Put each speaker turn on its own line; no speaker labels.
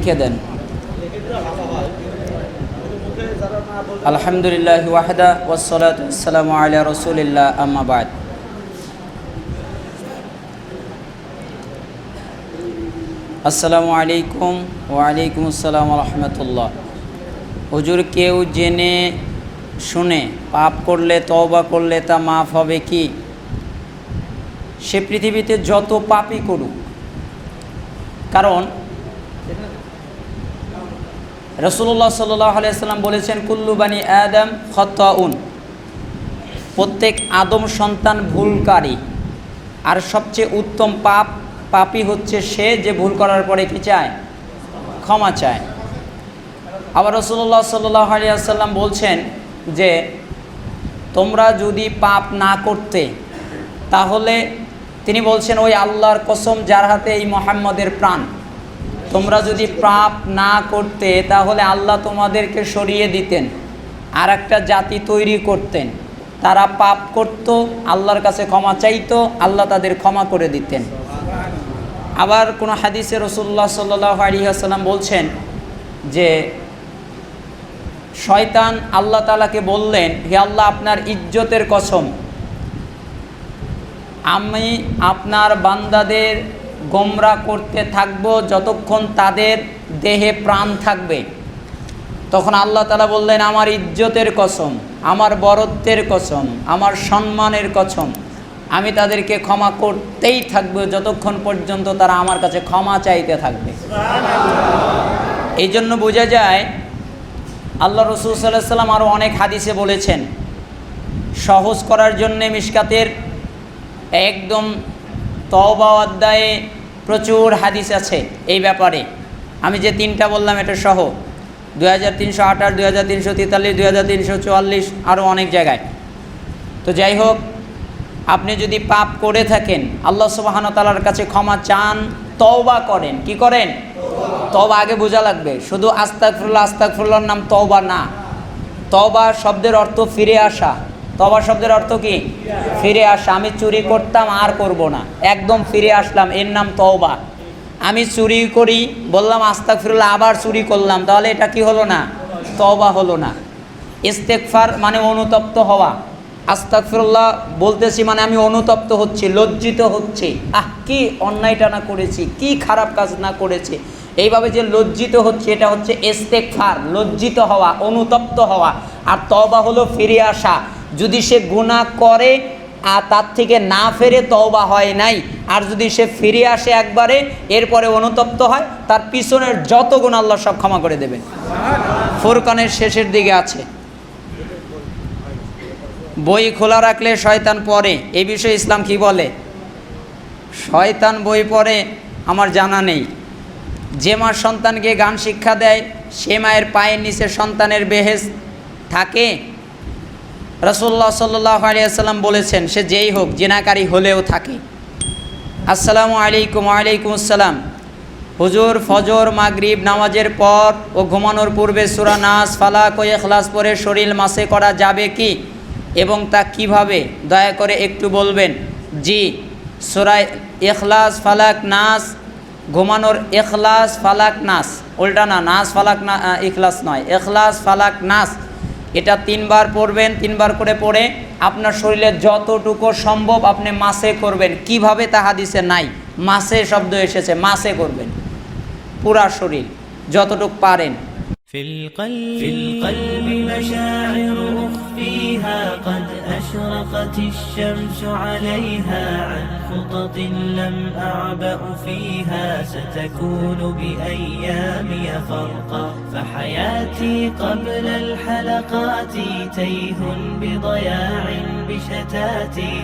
লিখে দেন। আলহামদুলিল্লাহ ওয়াহদা ওয়াসসালাতু ওয়াসসালামু আলা রাসূলিল্লাহ আম্মা বাদ। আসসালামু আলাইকুম। ওয়ালাইকুম আসসালাম ওয়া রাহমাতুল্লাহ। হুজুর, কেউ জেনে শুনে পাপ করলে, তওবা করলে তা মাফ হবে কি? সে পৃথিবীতে যত পাপই করুক, কারণ রাসূলুল্লাহ সাল্লাল্লাহু আলাইহি ওয়াসাল্লাম বলেছেন, কুল্লু বানি আদম খাত্তাউন, প্রত্যেক আদম সন্তান ভুলকারী। আর সবচেয়ে উত্তম পাপী হচ্ছে সে যে ভুল করার পরে কি চায়? ক্ষমা চায়। আবার রাসূলুল্লাহ সাল্লাল্লাহু আলাইহি ওয়াসাল্লাম বলছেন যে তোমরা যদি পাপ না করতে, তাহলে তিনি বলছেন, ওই আল্লাহর কসম যার হাতে এই মুহাম্মদের প্রাণ, তোমরা যদি পাপ না করতে তাহলে আল্লাহ তোমাদেরকে সরিয়ে দিতেন, আর একটা জাতি তৈরি করতেন। তারা পাপ করত, আল্লাহর কাছে ক্ষমা চাইতো, আল্লাহ তাদের ক্ষমা করে দিতেন। আবার কোনো হাদিসে রাসূলুল্লাহ সাল্লাল্লাহু আলাইহি ওয়াসাল্লাম বলছেন যে শয়তান আল্লাহ তাআলাকে বললেন, হে আল্লাহ, আপনার ইজ্জতের কসম, আমি আপনার বান্দাদের গোমরা করতে থাকবো যতক্ষণ তাদের দেহে প্রাণ থাকবে। তখন আল্লাহ তাআলা বললেন, আমার ইজ্জতের কসম, আমার বরত্বের কসম, আমার সম্মানের কসম, আমি তাদেরকে ক্ষমা করতেই থাকবো যতক্ষণ পর্যন্ত তারা আমার কাছে ক্ষমা চাইতে থাকবে। এই জন্য বোঝা যায় আল্লাহ রাসূল সাল্লাল্লাহু আলাইহি ওয়াসাল্লাম আরও অনেক হাদিসে বলেছেন, সহজ করার জন্যে মিশকাতের একদম তওবা অধ্যায়ে প্রচুর হাদিস আছে এই ব্যাপারে। আমি যে তিনটা বললাম এটা সহ 2328, 2343, 2344, আরও অনেক জায়গায়। তো যাই হোক, আপনি যদি পাপ করে থাকেন, আল্লাহ সুবহানাহু ওয়া তাআলার কাছে ক্ষমা চান, তওবা করেন। কি করেন? তওবা আগে বোঝা লাগবে। শুধু আস্তাগফিরুল্লাহ আস্তাগফিরুল্লাহর নাম তওবা না। তওবা শব্দের অর্থ ফিরে আসা। তওবা শব্দের অর্থ কি? ফিরে আসা। আমি চুরি করতাম, আর করব না, একদম ফিরে আসলাম, এর নাম তওবা। আমি চুরি করি, বললাম আস্তাগফিরুল্লাহ, আবার চুরি করলাম, তাহলে এটা কি হলো না? তওবা হলো না। ইস্তেগফার মানে অনুতপ্ত হওয়া। আস্তাগফিরুল্লাহ বলতেছি মানে আমি অনুতপ্ত হচ্ছি, লজ্জিত হচ্ছি, কি অন্যায়টা না করেছি, কি খারাপ কাজ না করেছি, এইভাবে যে লজ্জিত হচ্ছে, এটা হচ্ছে ইস্তেগফার, লজ্জিত হওয়া, অনুতপ্ত হওয়া। আর তওবা হলো ফিরে আসা। যদি সে গুনাহ করে আর তার থেকে না ফেরে, তওবা হয় নাই। আর যদি সে ফিরে আসে একবারে, এরপরে অনুতপ্ত হয়, তার পিছনের যত গুনাহ আল্লাহ সব ক্ষমা করে দেবেন। ফুরকানের শেষের দিকে আছে। বই খোলা রাখলে শয়তান পড়ে, এই বিষয়ে ইসলাম কি বলে? শয়তান বই পড়ে আমার জানা নেই। যে মা সন্তানকে গান শিক্ষা দেয়, সে মায়ের পায়ের নিচে সন্তানের বেহেশত থাকে। রাসূলুল্লাহ সাল্লাল্লাহু আলাইহি ওয়াসাল্লাম বলেছেন, সে যেই হোক, জিনাকারী হলেও থাকে। আসসালামু আলাইকুম। ওয়ালাইকুম আসসালাম। হুজুর, ফজর মাগরিব নামাজের পর ও ঘুমানোর পূর্বে সূরা নাস, ফালাক ও ইখলাস পড়ে শরীর মাসে করা যাবে কি, এবং তা কিভাবে, দয়া করে একটু বলবেন? জি, সূরা ইখলাস, ফালাক, নাস, ঘুমানোর ইখলাস ফালাক নাস, উল্টা না, নাস ফালাক না, ইখলাস নয়, ইখলাস ফালাক নাস, এটা 3 বার পড়বেন। 3 বার করে পড়ে আপনার শরীরে যতটুকু সম্ভব আপনি মাসে করবেন। কিভাবে তা হাদিসে নাই, মাসে শব্দ এসেছে, মাসে করবেন পুরা শরীর যতটুকু পারেন। في القلب مشاعر أخفيها قد أشرقت الشمس عليها عن خطط لم أعبأ فيها ستكون بأيامي فرقا فحياتي قبل الحلقات تيه بضياع بشتاتي